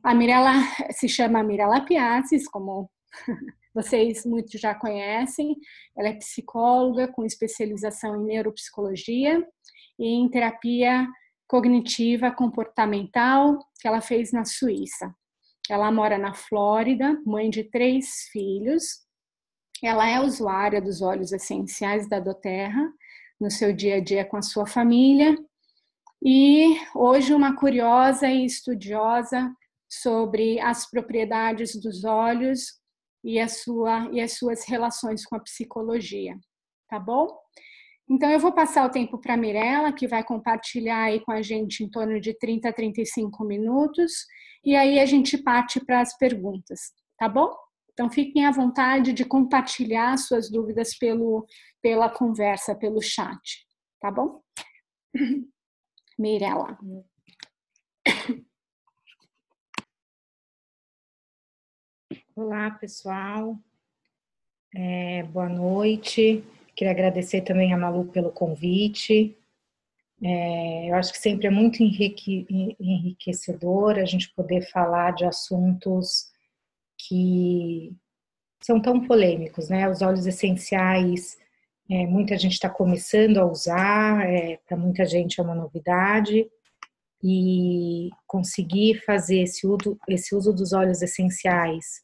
A Mirella se chama Mirella Piazzi, como vocês muitos já conhecem. Ela é psicóloga com especialização em neuropsicologia e em terapia cognitiva comportamental, que ela fez na Suíça. Ela mora na Flórida, mãe de 3 filhos. Ela é usuária dos óleos essenciais da doTERRA no seu dia a dia com a sua família. E hoje uma curiosa e estudiosa sobre as propriedades dos óleos e as suas relações com a psicologia, tá bom? Então eu vou passar o tempo para a Mirella, que vai compartilhar aí com a gente em torno de 30 a 35 minutos, e aí a gente parte para as perguntas, tá bom? Então fiquem à vontade de compartilhar suas dúvidas pela conversa, pelo chat, tá bom? Mirella. Olá, pessoal. Boa noite. Queria agradecer também a Malu pelo convite. Eu acho que sempre é muito enriquecedor a gente poder falar de assuntos que são tão polêmicos, né? Os óleos essenciais, muita gente está começando a usar, para muita gente é uma novidade, e conseguir fazer esse uso dos óleos essenciais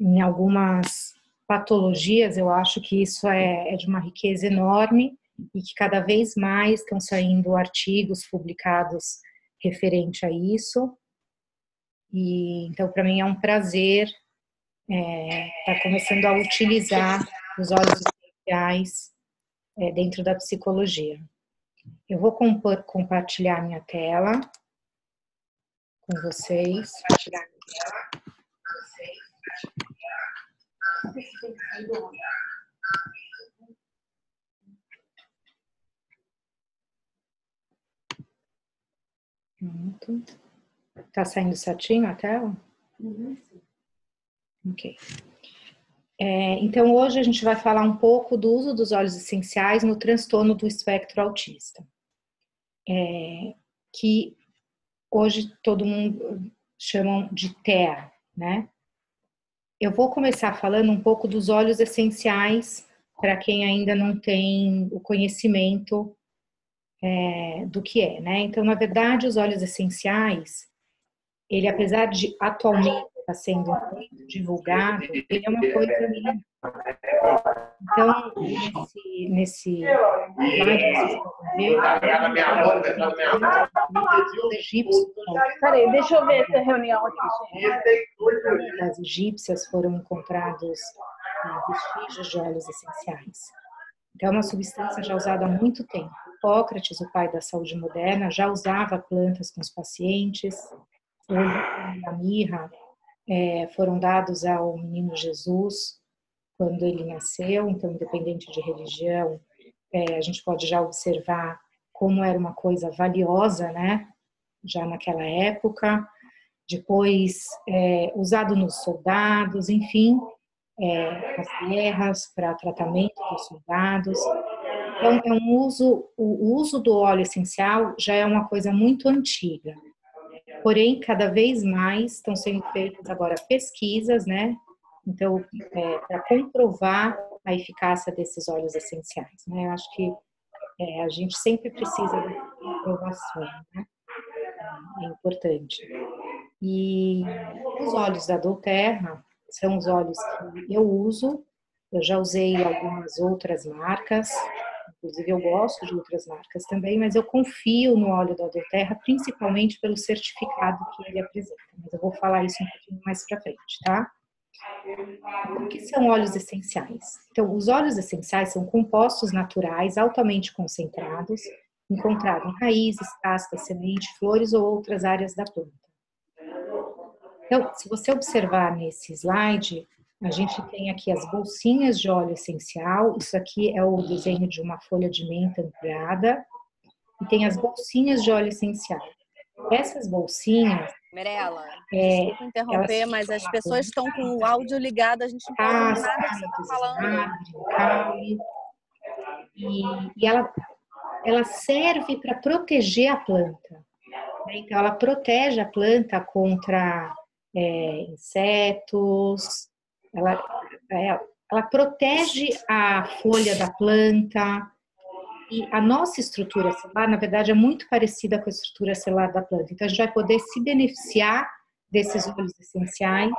em algumas patologias, eu acho que isso é de uma riqueza enorme e que cada vez mais estão saindo artigos publicados referente a isso. E então, para mim é um prazer estar começando a utilizar os óleos essenciais dentro da psicologia. Eu vou compartilhar minha tela com vocês. Pronto. Tá saindo certinho a tela? Uhum. Ok. Então, hoje a gente vai falar um pouco do uso dos óleos essenciais no transtorno do espectro autista. Que hoje todo mundo chama de TEA, né? Eu vou começar falando um pouco dos óleos essenciais, para quem ainda não tem o conhecimento do que é, né? Então, na verdade, os óleos essenciais, ele, apesar de atualmente estar sendo muito divulgado, ele é uma coisa milenar. Então, nesse slide, vocês podem ver os egípcios. Peraí, deixa eu ver essa reunião aqui. As egípcias foram encontrados vestígios de óleos essenciais. Então, é uma substância já usada há muito tempo. Hipócrates, o pai da saúde moderna, já usava plantas com os pacientes. O olíbano e a mirra foram dados ao menino Jesus quando ele nasceu. Então, independente de religião, a gente pode já observar como era uma coisa valiosa, né? Já naquela época. Depois, usado nos soldados, enfim, nas guerras, para tratamento dos soldados. Então, o uso do óleo essencial já é uma coisa muito antiga. Porém, cada vez mais estão sendo feitas agora pesquisas, né? Então, para comprovar a eficácia desses óleos essenciais, né? Eu acho que a gente sempre precisa de comprovação, né? É importante. E os óleos da doTERRA são os óleos que eu uso. Eu já usei algumas outras marcas, inclusive eu gosto de outras marcas também, mas eu confio no óleo da doTERRA, principalmente pelo certificado que ele apresenta. Mas eu vou falar isso um pouquinho mais para frente, tá? O que são óleos essenciais? Então, os óleos essenciais são compostos naturais altamente concentrados, encontrados em raízes, cascas, semente, flores ou outras áreas da planta. Então, se você observar nesse slide, a gente tem aqui as bolsinhas de óleo essencial. Isso aqui é o desenho de uma folha de menta ampliada. E tem as bolsinhas de óleo essencial. Essas bolsinhas... Mirella, desculpa interromper, mas as pessoas estão com o áudio ligado, a gente não pode ouvir nada que você está falando. E ela serve para proteger a planta. Então, ela protege a planta contra insetos, ela protege a folha da planta. E a nossa estrutura celular, na verdade, é muito parecida com a estrutura celular da planta. Então, a gente vai poder se beneficiar desses óleos essenciais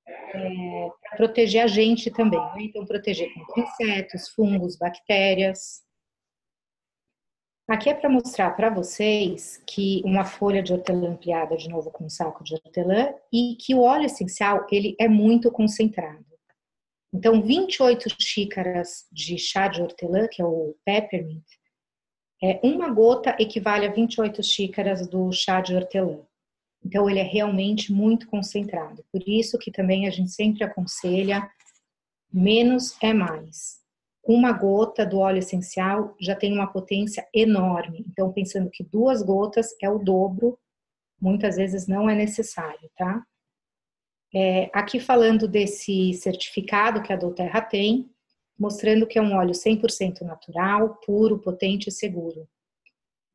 para proteger a gente também, né? Então, proteger contra insetos, fungos, bactérias. Aqui é para mostrar para vocês que uma folha de hortelã ampliada, de novo com um saco de hortelã, e que o óleo essencial, ele é muito concentrado. Então, 28 xícaras de chá de hortelã, que é o peppermint, uma gota equivale a 28 xícaras do chá de hortelã. Então, ele é realmente muito concentrado. Por isso que também a gente sempre aconselha menos é mais. Uma gota do óleo essencial já tem uma potência enorme. Então, pensando que 2 gotas é o dobro, muitas vezes não é necessário, tá? Aqui falando desse certificado que a doTERRA tem, mostrando que é um óleo 100% natural, puro, potente e seguro.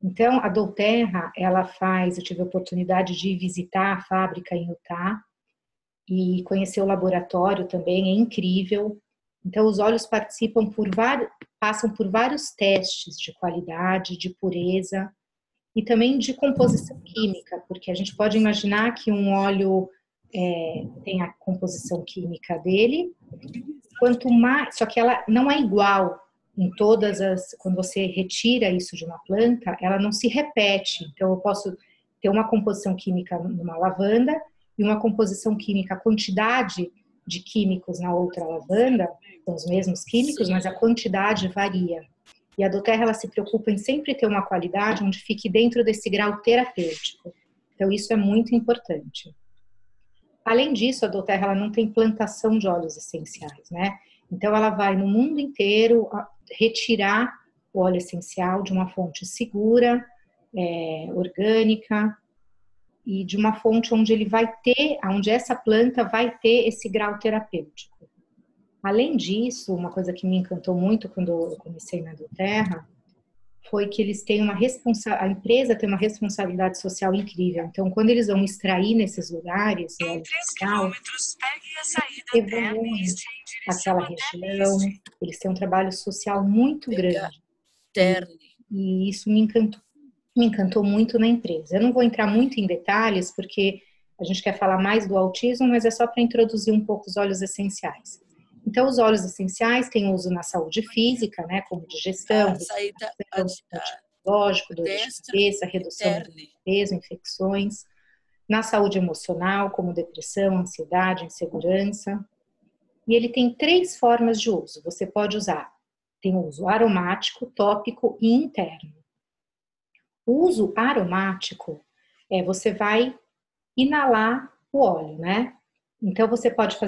Então, a doTERRA, eu tive a oportunidade de visitar a fábrica em Utah e conhecer o laboratório também, é incrível. Então, os óleos passam por vários testes de qualidade, de pureza e também de composição química, porque a gente pode imaginar que um óleo tem a composição química dele, quanto mais, só que ela não é igual em quando você retira isso de uma planta, ela não se repete. Então, eu posso ter uma composição química numa lavanda e uma composição química, a quantidade de químicos na outra lavanda, são os mesmos químicos, mas a quantidade varia. E a doTERRA, ela se preocupa em sempre ter uma qualidade onde fique dentro desse grau terapêutico. Então, isso é muito importante. Além disso, a doTERRA, ela não tem plantação de óleos essenciais, né? Então, ela vai no mundo inteiro retirar o óleo essencial de uma fonte segura, orgânica, e de uma fonte onde essa planta vai ter esse grau terapêutico. Além disso, uma coisa que me encantou muito quando eu comecei na doTERRA foi que eles têm a empresa tem uma responsabilidade social incrível. Então, quando eles vão extrair nesses lugares o óleo essencial, evoluem aquela região, eles têm um trabalho social muito grande. E isso me encantou muito na empresa. Eu não vou entrar muito em detalhes, porque a gente quer falar mais do autismo, mas é só para introduzir um pouco os óleos essenciais. Então, os óleos essenciais têm uso na saúde física, né, como digestão, lógico, dor de cabeça, redução de peso, infecções. Na saúde emocional, como depressão, ansiedade, insegurança. E ele tem 3 formas de uso. Você pode usar, tem uso aromático, tópico e interno. O uso aromático você vai inalar o óleo, né? Então, você pode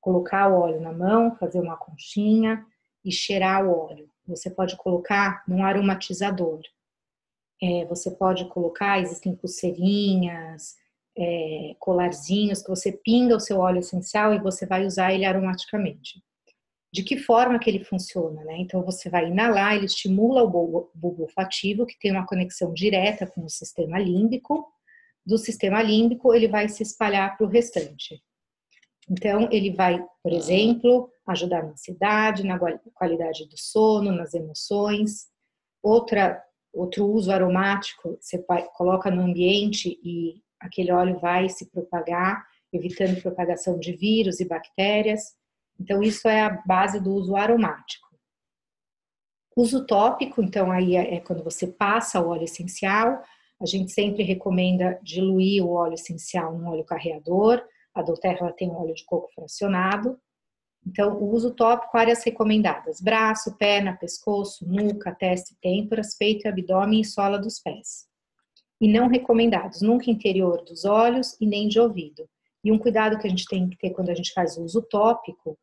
colocar o óleo na mão, fazer uma conchinha e cheirar o óleo. Você pode colocar num aromatizador. Você pode colocar, existem pulseirinhas, colarzinhos, que você pinga o seu óleo essencial e você vai usar ele aromaticamente. De que forma que ele funciona, né? Então, você vai inalar, ele estimula o bulbo olfativo, que tem uma conexão direta com o sistema límbico. Do sistema límbico, ele vai se espalhar para o restante. Então, ele vai, por exemplo, ajudar na ansiedade, na qualidade do sono, nas emoções. Outro uso aromático, você coloca no ambiente e aquele óleo vai se propagar, evitando propagação de vírus e bactérias. Então, isso é a base do uso aromático. Uso tópico, então, aí é quando você passa o óleo essencial. A gente sempre recomenda diluir o óleo essencial num óleo carreador. A doTERRA tem óleo de coco fracionado. Então, o uso tópico, áreas recomendadas: braço, perna, pescoço, nuca, testa e têmporas, peito e abdômen e sola dos pés. E não recomendados, nunca interior dos olhos e nem de ouvido. E um cuidado que a gente tem que ter quando a gente faz o uso tópico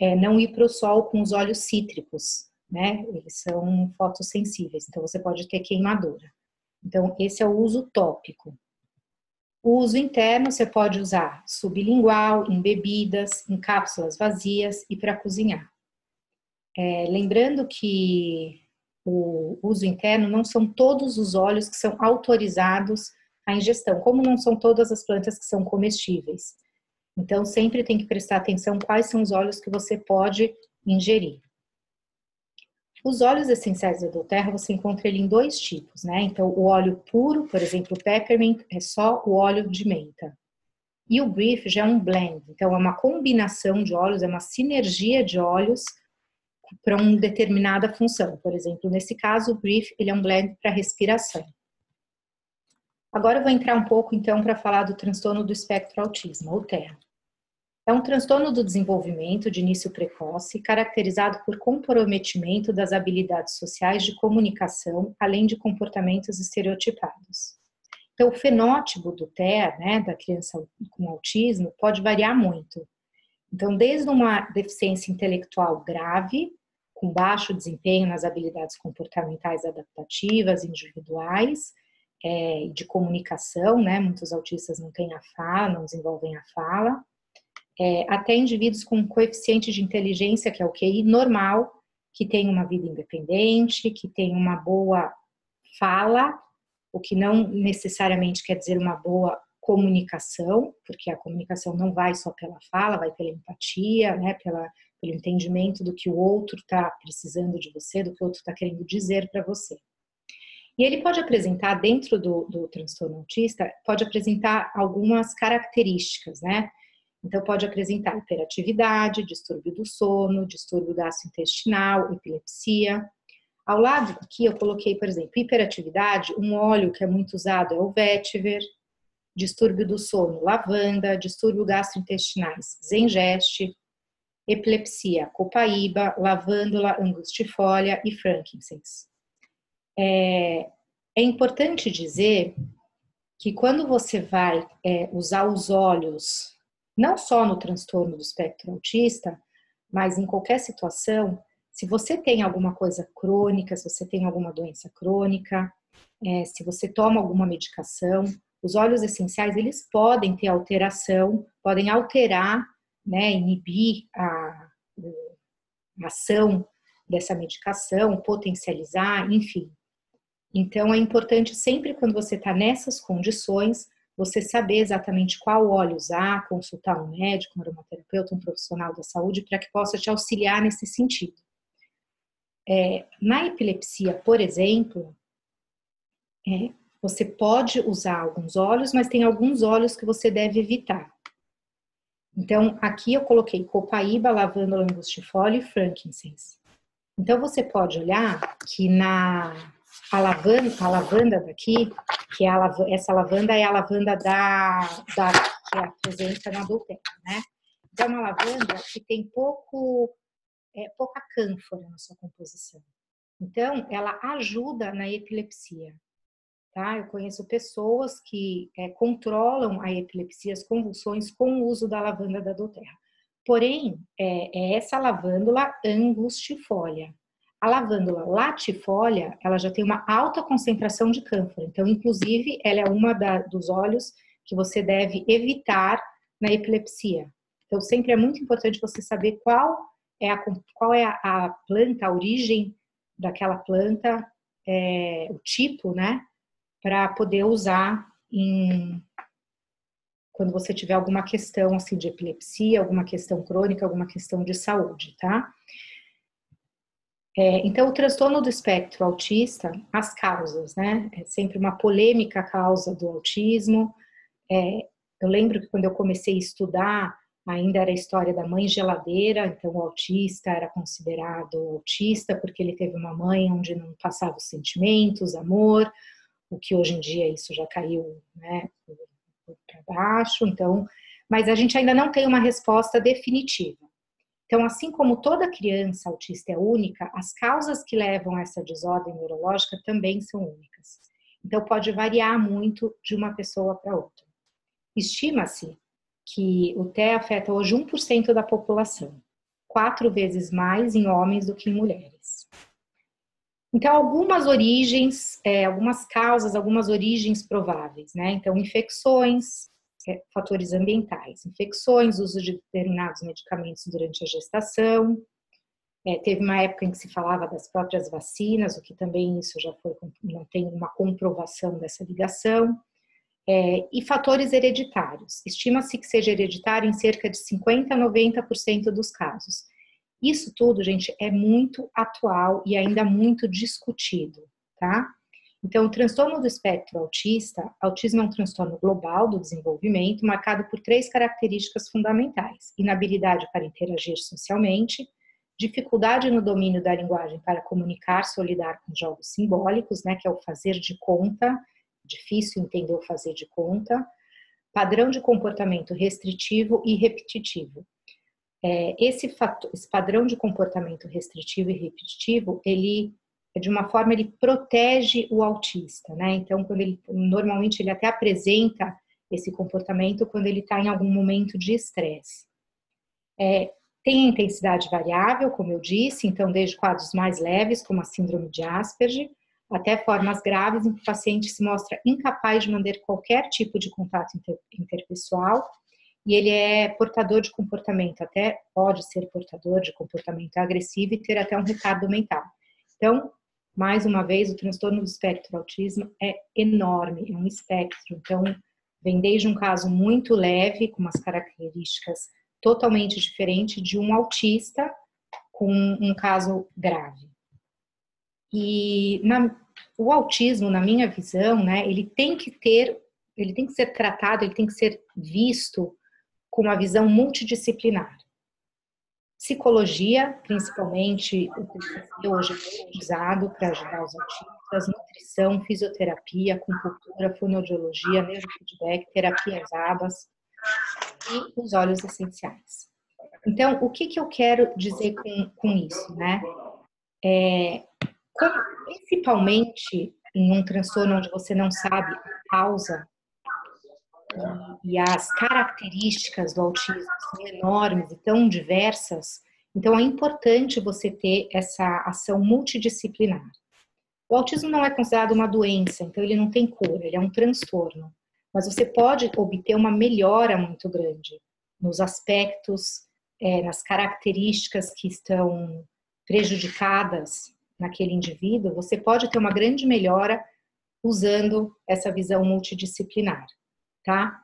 é não ir para o sol com os olhos cítricos, né? Eles são fotossensíveis, então você pode ter queimadura. Então, esse é o uso tópico. O uso interno você pode usar sublingual, em bebidas, em cápsulas vazias e para cozinhar. Lembrando que o uso interno não são todos os óleos que são autorizados a ingestão, como não são todas as plantas que são comestíveis. Então, sempre tem que prestar atenção quais são os óleos que você pode ingerir. Os óleos essenciais da doTERRA, você encontra ele em 2 tipos, né? Então, o óleo puro, por exemplo, o peppermint, é só o óleo de menta. E o brief já é um blend, então é uma combinação de óleos, é uma sinergia de óleos para uma determinada função. Por exemplo, nesse caso, o brief, ele é um blend para respiração. Agora eu vou entrar um pouco, então, para falar do transtorno do espectro autismo, ou TEA. É um transtorno do desenvolvimento de início precoce, caracterizado por comprometimento das habilidades sociais de comunicação, além de comportamentos estereotipados. Então, o fenótipo do TEA, né, da criança com autismo, pode variar muito. Então, desde uma deficiência intelectual grave, com baixo desempenho nas habilidades comportamentais adaptativas, individuais, de comunicação, né, muitos autistas não têm a fala, não desenvolvem a fala, até indivíduos com coeficiente de inteligência, que é o QI normal, que tem uma vida independente, que tem uma boa fala, o que não necessariamente quer dizer uma boa comunicação, porque a comunicação não vai só pela fala, vai pela empatia, né, pelo entendimento do que o outro está precisando de você, do que o outro está querendo dizer para você. E ele pode apresentar, dentro do transtorno autista, pode apresentar algumas características, né? Então, pode apresentar hiperatividade, distúrbio do sono, distúrbio gastrointestinal, epilepsia. Ao lado aqui eu coloquei, por exemplo, hiperatividade, um óleo que é muito usado é o vetiver, distúrbio do sono, lavanda, distúrbio gastrointestinais, zengeste, epilepsia, copaíba, lavândula, angustifolia e frankincense. É importante dizer que quando você vai usar os óleos, não só no transtorno do espectro autista, mas em qualquer situação, se você tem alguma coisa crônica, se você tem alguma doença crônica, se você toma alguma medicação, os óleos essenciais, eles podem ter alteração, podem alterar, né, inibir a ação dessa medicação, potencializar, enfim. Então, é importante sempre quando você está nessas condições, você saber exatamente qual óleo usar, consultar um médico, um aromaterapeuta, um profissional da saúde, para que possa te auxiliar nesse sentido. Na epilepsia, por exemplo, você pode usar alguns óleos, mas tem alguns óleos que você deve evitar. Então, aqui eu coloquei copaíba, lavândula, angustifolia e frankincense. Então, você pode olhar que a lavanda daqui, que essa lavanda é a lavanda que apresenta na doTERRA, né? Então, é uma lavanda que tem pouca cânfora na sua composição. Então, ela ajuda na epilepsia. Tá? Eu conheço pessoas que controlam a epilepsia, as convulsões, com o uso da lavanda da doTERRA. Porém, essa lavândula angustifolia. A lavândula latifolia, ela já tem uma alta concentração de cânfora. Então, inclusive, ela é uma dos óleos que você deve evitar na epilepsia. Então, sempre é muito importante você saber qual é a planta, a origem daquela planta, o tipo, né? Para poder usar quando você tiver alguma questão assim de epilepsia, alguma questão crônica, alguma questão de saúde, tá? Então, o transtorno do espectro autista, as causas, né? É sempre uma polêmica causa do autismo. Eu lembro que quando eu comecei a estudar, ainda era a história da mãe geladeira, então o autista era considerado autista porque ele teve uma mãe onde não passava os sentimentos, amor, o que hoje em dia isso já caiu, né, para baixo, então, mas a gente ainda não tem uma resposta definitiva. Então, assim como toda criança autista é única, as causas que levam a essa desordem neurológica também são únicas. Então, pode variar muito de uma pessoa para outra. Estima-se que o TEA afeta hoje 1% da população, 4 vezes mais em homens do que em mulheres. Então, algumas origens, algumas causas, algumas origens prováveis, né? Então, infecções, fatores ambientais, infecções, uso de determinados medicamentos durante a gestação. Teve uma época em que se falava das próprias vacinas, o que também isso já não tem uma comprovação dessa ligação. E fatores hereditários. Estima-se que seja hereditário em cerca de 50% a 90% dos casos. Isso tudo, gente, é muito atual e ainda muito discutido, tá? Então, o transtorno do espectro autista, autismo é um transtorno global do desenvolvimento marcado por 3 características fundamentais: inabilidade para interagir socialmente, dificuldade no domínio da linguagem para comunicar-se ou lidar com jogos simbólicos, né, que é o fazer de conta, difícil entender o fazer de conta, padrão de comportamento restritivo e repetitivo. Esse padrão de comportamento restritivo e repetitivo, ele, de uma forma, ele protege o autista, né? Então, normalmente ele até apresenta esse comportamento quando ele está em algum momento de estresse. Tem intensidade variável, como eu disse, então desde quadros mais leves, como a síndrome de Asperger, até formas graves em que o paciente se mostra incapaz de manter qualquer tipo de contato interpessoal, e ele é portador de comportamento, até pode ser portador de comportamento agressivo e ter até um retardo mental. Então, mais uma vez, o transtorno do espectro autismo é enorme, é um espectro. Então, vem desde um caso muito leve, com umas características totalmente diferentes, de um autista com um caso grave. E o autismo, na minha visão, né, ele tem que ser tratado, ele tem que ser visto com uma visão multidisciplinar. Psicologia, principalmente, o TCC hoje é usado para ajudar os autistas, nutrição, fisioterapia, acupuntura, fonoaudiologia, neurofeedback, terapias ABAs e os óleos essenciais. Então, o que eu quero dizer com isso, né? Principalmente em um transtorno onde você não sabe a causa e as características do autismo são enormes e tão diversas, então é importante você ter essa ação multidisciplinar. O autismo não é considerado uma doença, então ele não tem cura, ele é um transtorno. Mas você pode obter uma melhora muito grande nos aspectos, nas características que estão prejudicadas naquele indivíduo, você pode ter uma grande melhora usando essa visão multidisciplinar, tá?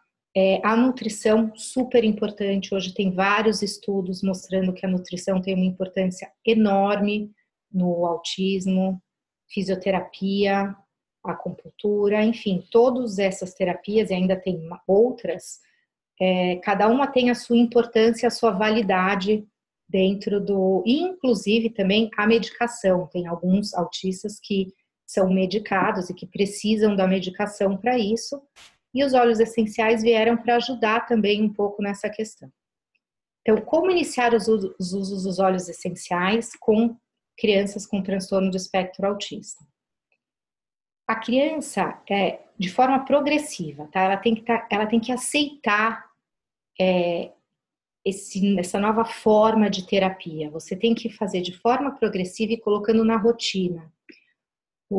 A nutrição, super importante, hoje tem vários estudos mostrando que a nutrição tem uma importância enorme no autismo, fisioterapia, acupuntura, enfim, todas essas terapias, e ainda tem outras, cada uma tem a sua importância, a sua validade dentro inclusive também a medicação. Tem alguns autistas que são medicados e que precisam da medicação para isso, e os óleos essenciais vieram para ajudar também um pouco nessa questão. Então, como iniciar os usos dos óleos essenciais com crianças com transtorno do espectro autista? A criança, de forma progressiva, tá? Ela tem que aceitar essa nova forma de terapia. Você tem que fazer de forma progressiva e colocando na rotina.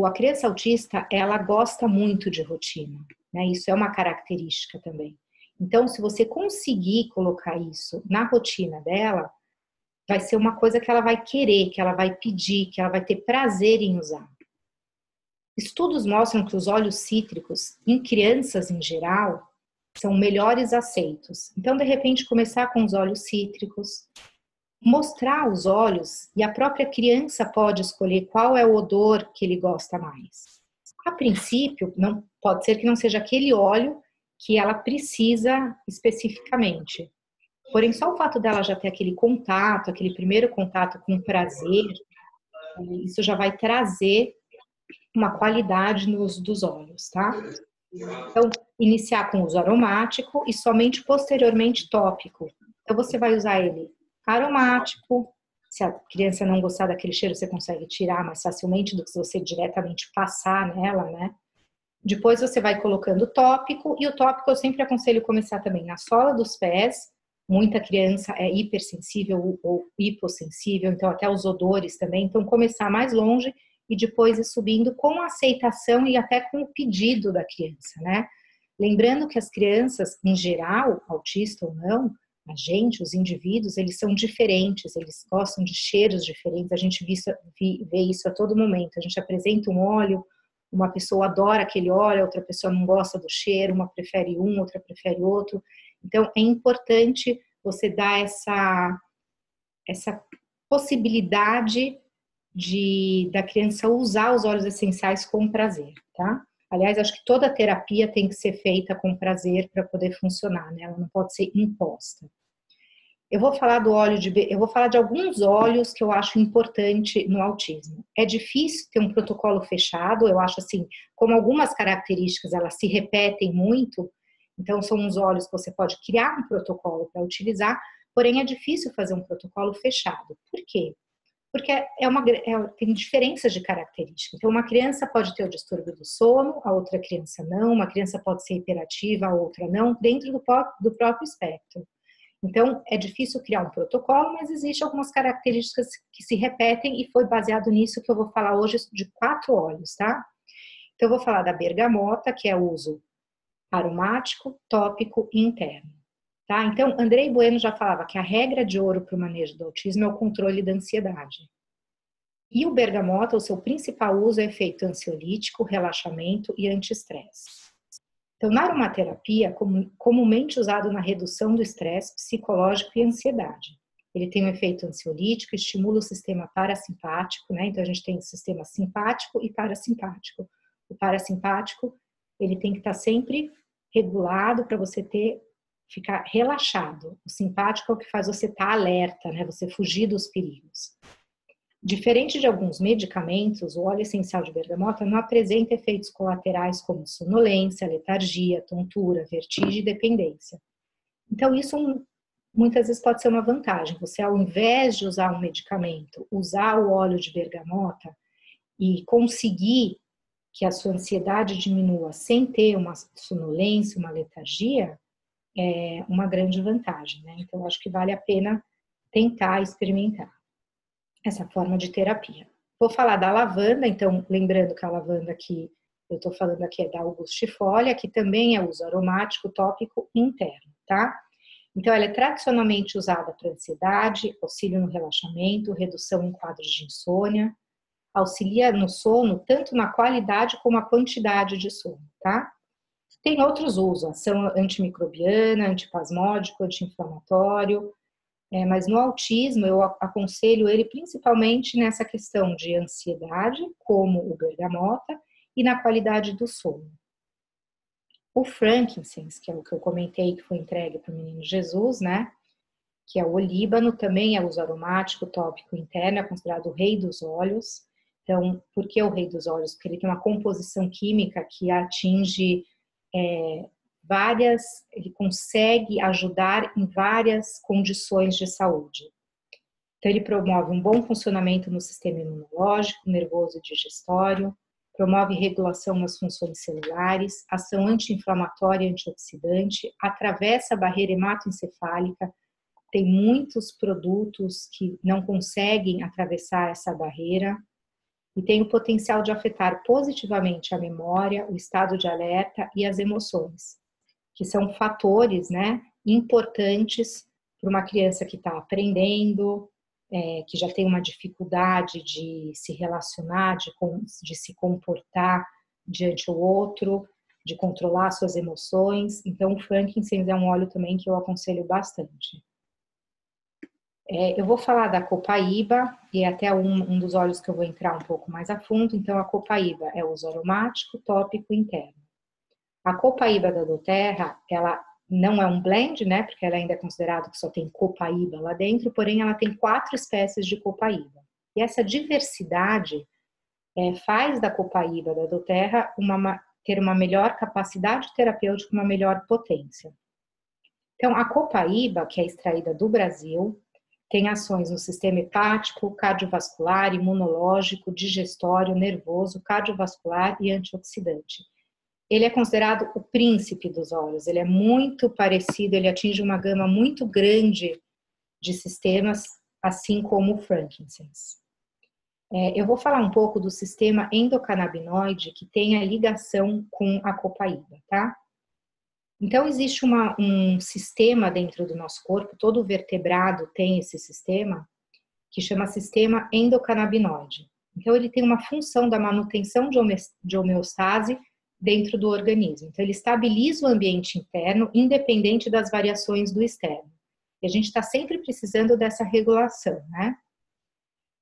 A criança autista, ela gosta muito de rotina, né? Isso é uma característica também. Então, se você conseguir colocar isso na rotina dela, vai ser uma coisa que ela vai querer, que ela vai pedir, que ela vai ter prazer em usar. Estudos mostram que os óleos cítricos, em crianças em geral, são melhores aceitos. Então, de repente, começar com os óleos cítricos, mostrar os óleos, e a própria criança pode escolher qual é o odor que ele gosta mais. A princípio, pode ser que não seja aquele óleo que ela precisa especificamente. Porém, só o fato dela já ter aquele contato, aquele primeiro contato com prazer, isso já vai trazer uma qualidade dos óleos, tá? Então, iniciar com uso aromático e somente posteriormente tópico. Então, você vai usar ele aromático. Se a criança não gostar daquele cheiro, você consegue tirar mais facilmente do que se você diretamente passar nela, né? Depois você vai colocando tópico, e o tópico eu sempre aconselho começar também na sola dos pés. Muita criança é hipersensível ou hipossensível, então até os odores também. Então, começar mais longe e depois ir subindo com a aceitação e até com o pedido da criança, né? Lembrando que as crianças, em geral, autista ou não, os indivíduos, eles são diferentes, eles gostam de cheiros diferentes, a gente vê isso a todo momento. A gente apresenta um óleo, uma pessoa adora aquele óleo, outra pessoa não gosta do cheiro, uma prefere um, outra prefere outro. Então, é importante você dar essa possibilidade da criança usar os óleos essenciais com prazer, tá? Aliás, acho que toda terapia tem que ser feita com prazer para poder funcionar, né? Ela não pode ser imposta. Eu vou falar eu vou falar de alguns óleos que eu acho importante no autismo. É difícil ter um protocolo fechado, eu acho assim, como algumas características elas se repetem muito, então são uns óleos que você pode criar um protocolo para utilizar, porém é difícil fazer um protocolo fechado. Por quê? Porque tem diferenças de característica. Então, uma criança pode ter o distúrbio do sono, a outra criança não, uma criança pode ser hiperativa, a outra não, dentro do próprio espectro. Então, é difícil criar um protocolo, mas existem algumas características que se repetem e foi baseado nisso que eu vou falar hoje de 4 óleos, tá? Então, eu vou falar da bergamota, que é o uso aromático, tópico e interno. Tá? Então, Andrei Bueno já falava que a regra de ouro para o manejo do autismo é o controle da ansiedade. E o bergamota, o seu principal uso é efeito ansiolítico, relaxamento e anti-estresse. Então, na aromaterapia, comumente usado na redução do estresse psicológico e ansiedade. Ele tem um efeito ansiolítico, estimula o sistema parasimpático, né? Então, a gente tem o sistema simpático e parasimpático. O parasimpático, ele tem que estar sempre regulado para você ficar relaxado. O simpático é o que faz você estar alerta, né? Você fugir dos perigos. Diferente de alguns medicamentos, o óleo essencial de bergamota não apresenta efeitos colaterais como sonolência, letargia, tontura, vertigem e dependência. Então, isso muitas vezes pode ser uma vantagem. Você, ao invés de usar um medicamento, usar o óleo de bergamota e conseguir que a sua ansiedade diminua sem ter uma sonolência, uma letargia, é uma grande vantagem, né? Então, acho que vale a pena tentar experimentar essa forma de terapia. Vou falar da lavanda, então, lembrando que a lavanda que eu estou falando aqui é da Augustifolia, que também é uso aromático, tópico e interno, tá? Então, ela é tradicionalmente usada para ansiedade, auxílio no relaxamento, redução em quadros de insônia, auxilia no sono, tanto na qualidade como a quantidade de sono, tá? Tem outros usos, ação antimicrobiana, antipasmódico, anti-inflamatório, mas no autismo eu aconselho ele principalmente nessa questão de ansiedade, como o bergamota, e na qualidade do sono. O frankincense, que é o que eu comentei que foi entregue para o menino Jesus, né? Que é o olíbano, também é uso aromático, tópico interno, é considerado o rei dos óleos. Então, por que o rei dos óleos? Porque ele tem uma composição química que atinge ele consegue ajudar em várias condições de saúde. Então, ele promove um bom funcionamento no sistema imunológico, nervoso e digestório, promove regulação nas funções celulares, ação anti-inflamatória e antioxidante, atravessa a barreira hematoencefálica. Tem muitos produtos que não conseguem atravessar essa barreira e tem o potencial de afetar positivamente a memória, o estado de alerta e as emoções, que são fatores, né, importantes para uma criança que está aprendendo, que já tem uma dificuldade de se relacionar, de se comportar diante do outro, de controlar suas emoções. Então, o frankincense é um óleo também que eu aconselho bastante. Eu vou falar da copaíba, e é até um dos óleos que eu vou entrar um pouco mais a fundo. Então, a copaíba é uso aromático, tópico e interno. A copaíba da doTERRA, ela não é um blend, né? Porque ela ainda é considerado que só tem copaíba lá dentro, porém ela tem 4 espécies de copaíba. E essa diversidade faz da copaíba da doTERRA ter uma melhor capacidade terapêutica, uma melhor potência. Então, a copaíba, que é extraída do Brasil, tem ações no sistema hepático, cardiovascular, imunológico, digestório, nervoso, cardiovascular e antioxidante. Ele é considerado o príncipe dos óleos, ele é muito parecido, ele atinge uma gama muito grande de sistemas, assim como o frankincense. Eu vou falar um pouco do sistema endocannabinoide que tem a ligação com a copaíba, tá? Então, existe um sistema dentro do nosso corpo, todo vertebrado tem esse sistema, que chama sistema endocannabinoide. Então, ele tem uma função da manutenção de homeostase dentro do organismo. Então, ele estabiliza o ambiente interno, independente das variações do externo. E a gente está sempre precisando dessa regulação, né?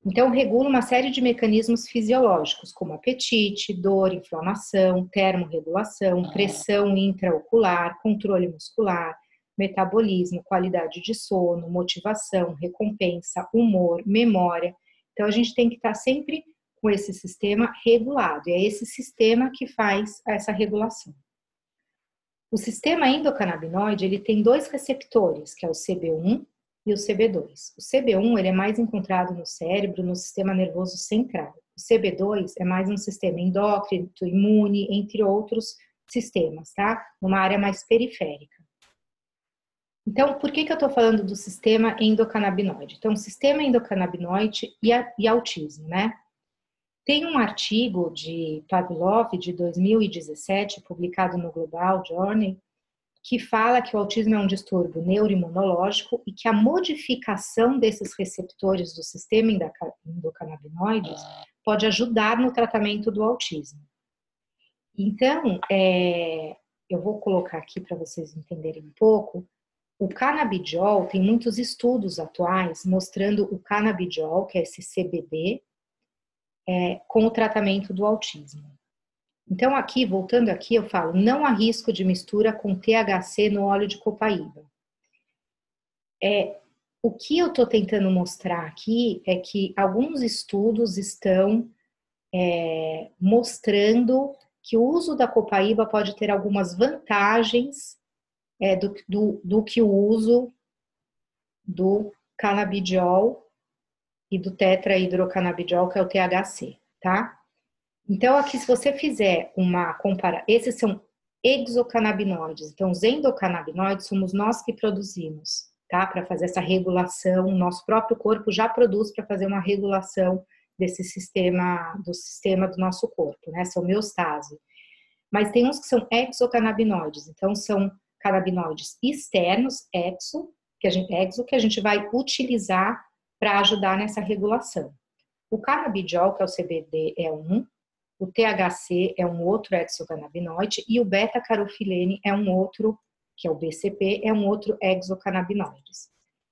Então, regula uma série de mecanismos fisiológicos, como apetite, dor, inflamação, termorregulação, pressão intraocular, controle muscular, metabolismo, qualidade de sono, motivação, recompensa, humor, memória. Então, a gente tem que estar sempre com esse sistema regulado, e é esse sistema que faz essa regulação. O sistema endocannabinoide, ele tem dois receptores, que é o CB1 e o CB2. O CB1, ele é mais encontrado no cérebro, no sistema nervoso central. O CB2 é mais um sistema endócrino, imune, entre outros sistemas, tá? Numa área mais periférica. Então, por que eu estou falando do sistema endocannabinoide? Então, sistema endocannabinoide e autismo, né? Tem um artigo de Pavlov, de 2017, publicado no Global Journal, que fala que o autismo é um distúrbio neuroimunológico e que a modificação desses receptores do sistema endocannabinoides pode ajudar no tratamento do autismo. Então, eu vou colocar aqui para vocês entenderem um pouco. O canabidiol, tem muitos estudos atuais mostrando o canabidiol, que é esse CBD, com o tratamento do autismo. Então, aqui, voltando aqui, eu falo, não há risco de mistura com THC no óleo de copaíba. O que eu estou tentando mostrar aqui é que alguns estudos estão mostrando que o uso da copaíba pode ter algumas vantagens do que o uso do canabidiol e do tetrahidrocanabidiol, que é o THC, tá? Então, aqui, se você fizer uma comparação, esses são exocannabinoides. Então, os endocannabinoides somos nós que produzimos, tá? Para fazer essa regulação, o nosso próprio corpo já produz para fazer uma regulação desse sistema, do nosso corpo, né? Essa homeostase. Mas tem uns que são exocannabinoides. Então, são canabinoides externos, que a gente vai utilizar para ajudar nessa regulação. O canabidiol, que é o CBD, é um. O THC é um outro exocannabinoide e o beta-carofilene é um outro, que é o BCP, é um outro exocannabinoide.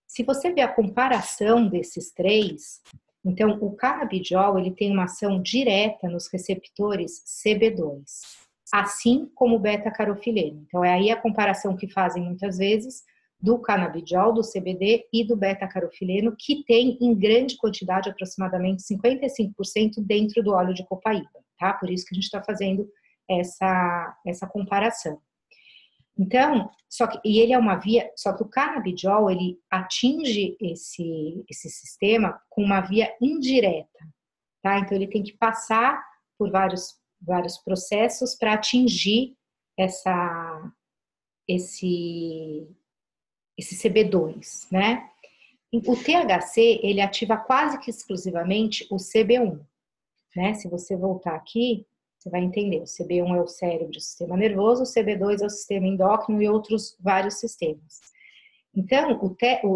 Se você ver a comparação desses três, então o canabidiol, ele tem uma ação direta nos receptores CB2, assim como o beta-carofilene. Então é aí a comparação que fazem muitas vezes do canabidiol, do CBD e do beta-carofileno, que tem em grande quantidade, aproximadamente 55% dentro do óleo de copaíba, tá? Por isso que a gente está fazendo essa comparação. Então, só que o canabidiol, ele atinge esse sistema com uma via indireta, tá? Então, ele tem que passar por vários processos para atingir esse CB2, né? O THC, ele ativa quase que exclusivamente o CB1, né? Se você voltar aqui, você vai entender. O CB1 é o cérebro, o sistema nervoso, o CB2 é o sistema endócrino e outros vários sistemas. Então, o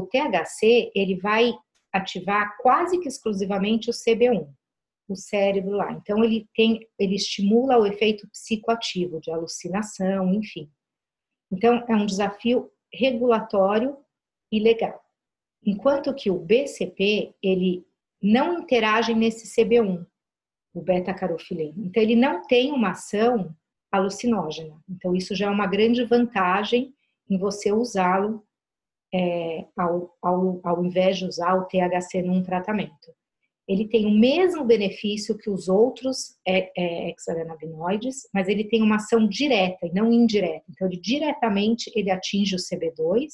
THC, ele vai ativar quase que exclusivamente o CB1, o cérebro lá. Então, ele estimula o efeito psicoativo, de alucinação, enfim. Então, é um desafio regulatório e legal. Enquanto que o BCP, ele não interage nesse CB1, o beta-carofileno. Então, ele não tem uma ação alucinógena. Então, isso já é uma grande vantagem em você usá-lo ao invés de usar o THC num tratamento. Ele tem o mesmo benefício que os outros hexacannabinoides, mas ele tem uma ação direta e não indireta. Então, diretamente ele atinge o CB2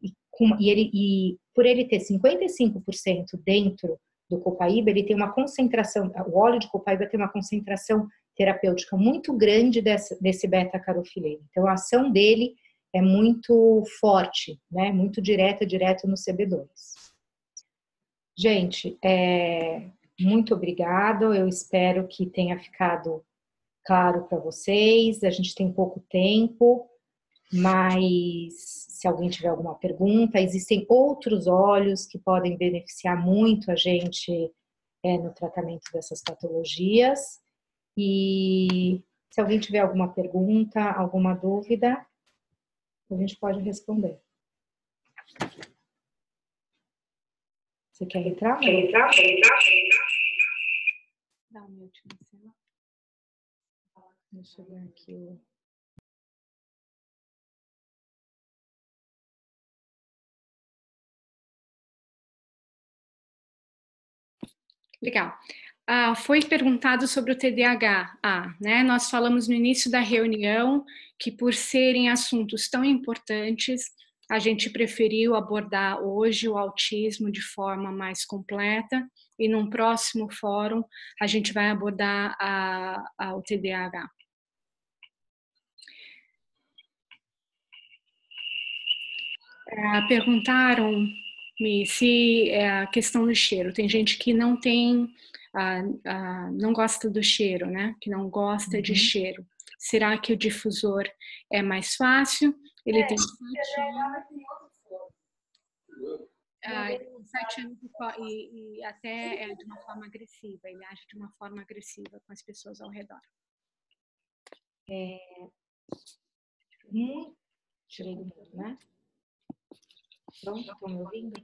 e por ele ter 55% dentro do copaíba, ele tem uma concentração, o óleo de copaíba tem uma concentração terapêutica muito grande desse beta-carofileno. Então, a ação dele é muito forte, né? Muito direto no CB2. Gente, muito obrigado. Eu espero que tenha ficado claro para vocês. A gente tem pouco tempo, mas se alguém tiver alguma pergunta, existem outros óleos que podem beneficiar muito a gente no tratamento dessas patologias. E se alguém tiver alguma pergunta, alguma dúvida, a gente pode responder. Você quer entrar? Dá um mute no celular. Deixa eu ver aqui. Legal. Foi perguntado sobre o TDAH, né? Nós falamos no início da reunião que, por serem assuntos tão importantes, a gente preferiu abordar hoje o autismo de forma mais completa, e num próximo fórum a gente vai abordar o TDAH. Perguntaram-me se a questão do cheiro. Tem gente que não tem, não gosta do cheiro, né? Que não gosta de cheiro. Será que o difusor é mais fácil? Ele tem 7 anos e até é de uma forma agressiva. Ele age de uma forma agressiva com as pessoas ao redor. Tirei do mundo, né? Pronto, estão me ouvindo?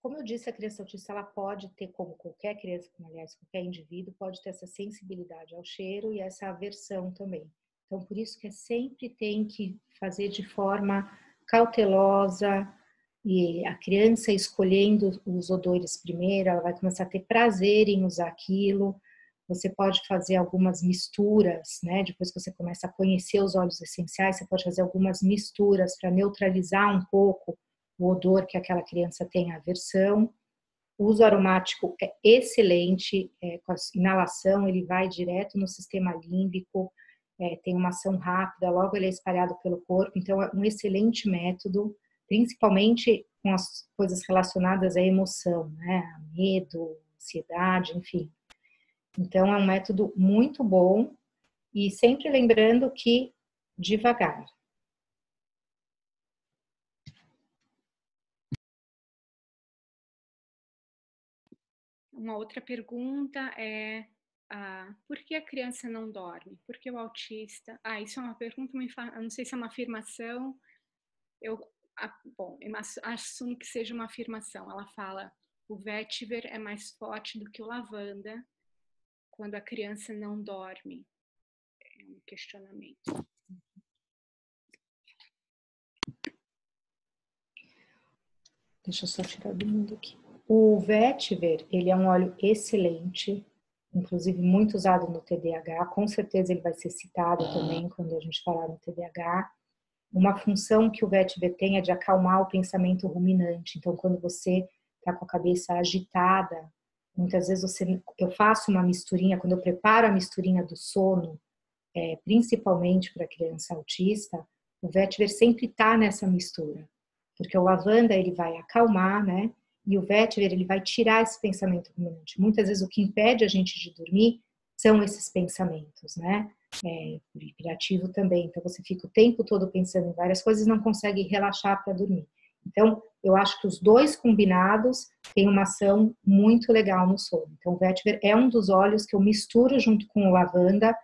Como eu disse, a criança autista, ela pode ter, como qualquer criança, como aliás qualquer indivíduo, pode ter essa sensibilidade ao cheiro e essa aversão também. Então, por isso que sempre tem que fazer de forma cautelosa, e a criança escolhendo os odores primeiro, ela vai começar a ter prazer em usar aquilo. Você pode fazer algumas misturas, né? Depois que você começa a conhecer os óleos essenciais, você pode fazer algumas misturas para neutralizar um pouco o odor que aquela criança tem aversão. O uso aromático é excelente, com a inalação ele vai direto no sistema límbico, tem uma ação rápida, logo ele é espalhado pelo corpo, então é um excelente método, principalmente com as coisas relacionadas à emoção, né? Medo, ansiedade, enfim. Então é um método muito bom e sempre lembrando que devagar. Uma outra pergunta é por que a criança não dorme? Por que o autista... isso é uma pergunta, eu não sei se é uma afirmação. Bom, eu assumo que seja uma afirmação. Ela fala, o vetiver é mais forte do que o lavanda quando a criança não dorme. É um questionamento. Deixa eu só tirar do mundo aqui. O vetiver, ele é um óleo excelente, inclusive muito usado no TDAH, com certeza ele vai ser citado também quando a gente falar no TDAH. Uma função que o vetiver tem é de acalmar o pensamento ruminante, então quando você está com a cabeça agitada, muitas vezes eu faço uma misturinha, quando eu preparo a misturinha do sono, principalmente para criança autista, o vetiver sempre está nessa mistura, porque o lavanda ele vai acalmar, né? E o vetiver ele vai tirar esse pensamento ruminante. Muitas vezes o que impede a gente de dormir são esses pensamentos, né? Por hiperativo também. Então você fica o tempo todo pensando em várias coisas e não consegue relaxar para dormir. Então eu acho que os dois combinados têm uma ação muito legal no sono. Então o vetiver é um dos óleos que eu misturo junto com o lavanda.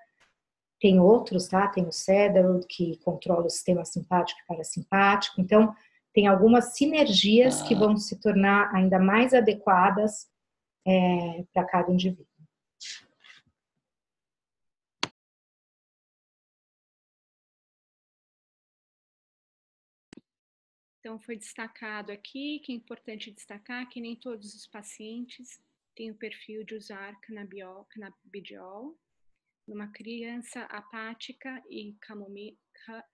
Tem outros, tá? Tem o cedro, que controla o sistema simpático e parasimpático. Então, tem algumas sinergias que vão se tornar ainda mais adequadas para cada indivíduo. Então, foi destacado aqui que é importante destacar que nem todos os pacientes têm o perfil de usar canabidiol. Numa criança apática e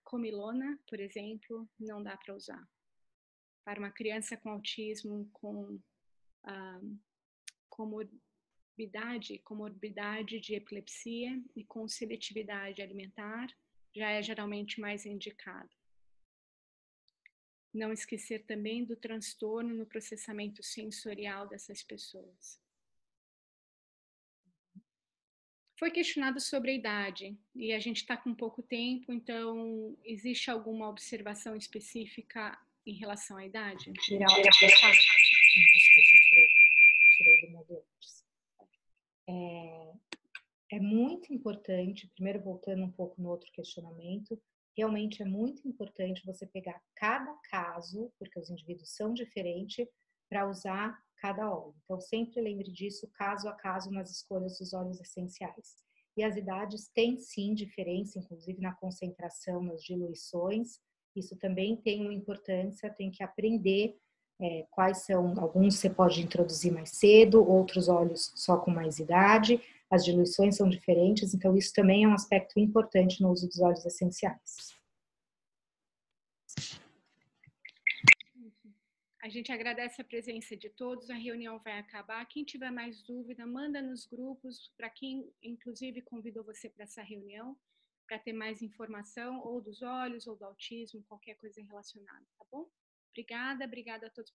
comilona, por exemplo, não dá para usar. Para uma criança com autismo, com comorbidade de epilepsia e com seletividade alimentar, já é geralmente mais indicado. Não esquecer também do transtorno no processamento sensorial dessas pessoas. Foi questionado sobre a idade, e a gente está com pouco tempo, então existe alguma observação específica em relação à idade? Tirei do modulares. É muito importante, primeiro voltando um pouco no outro questionamento, realmente é muito importante você pegar cada caso, porque os indivíduos são diferentes, para usar cada óleo. Então, sempre lembre disso, caso a caso, nas escolhas dos óleos essenciais. E as idades têm sim diferença, inclusive na concentração, nas diluições. Isso também tem uma importância, tem que aprender quais são, alguns você pode introduzir mais cedo, outros óleos só com mais idade. As diluições são diferentes, então isso também é um aspecto importante no uso dos óleos essenciais. A gente agradece a presença de todos, a reunião vai acabar. Quem tiver mais dúvida, manda nos grupos, para quem, inclusive, convidou você para essa reunião, para ter mais informação, ou dos óleos, ou do autismo, qualquer coisa relacionada, tá bom? Obrigada a todos.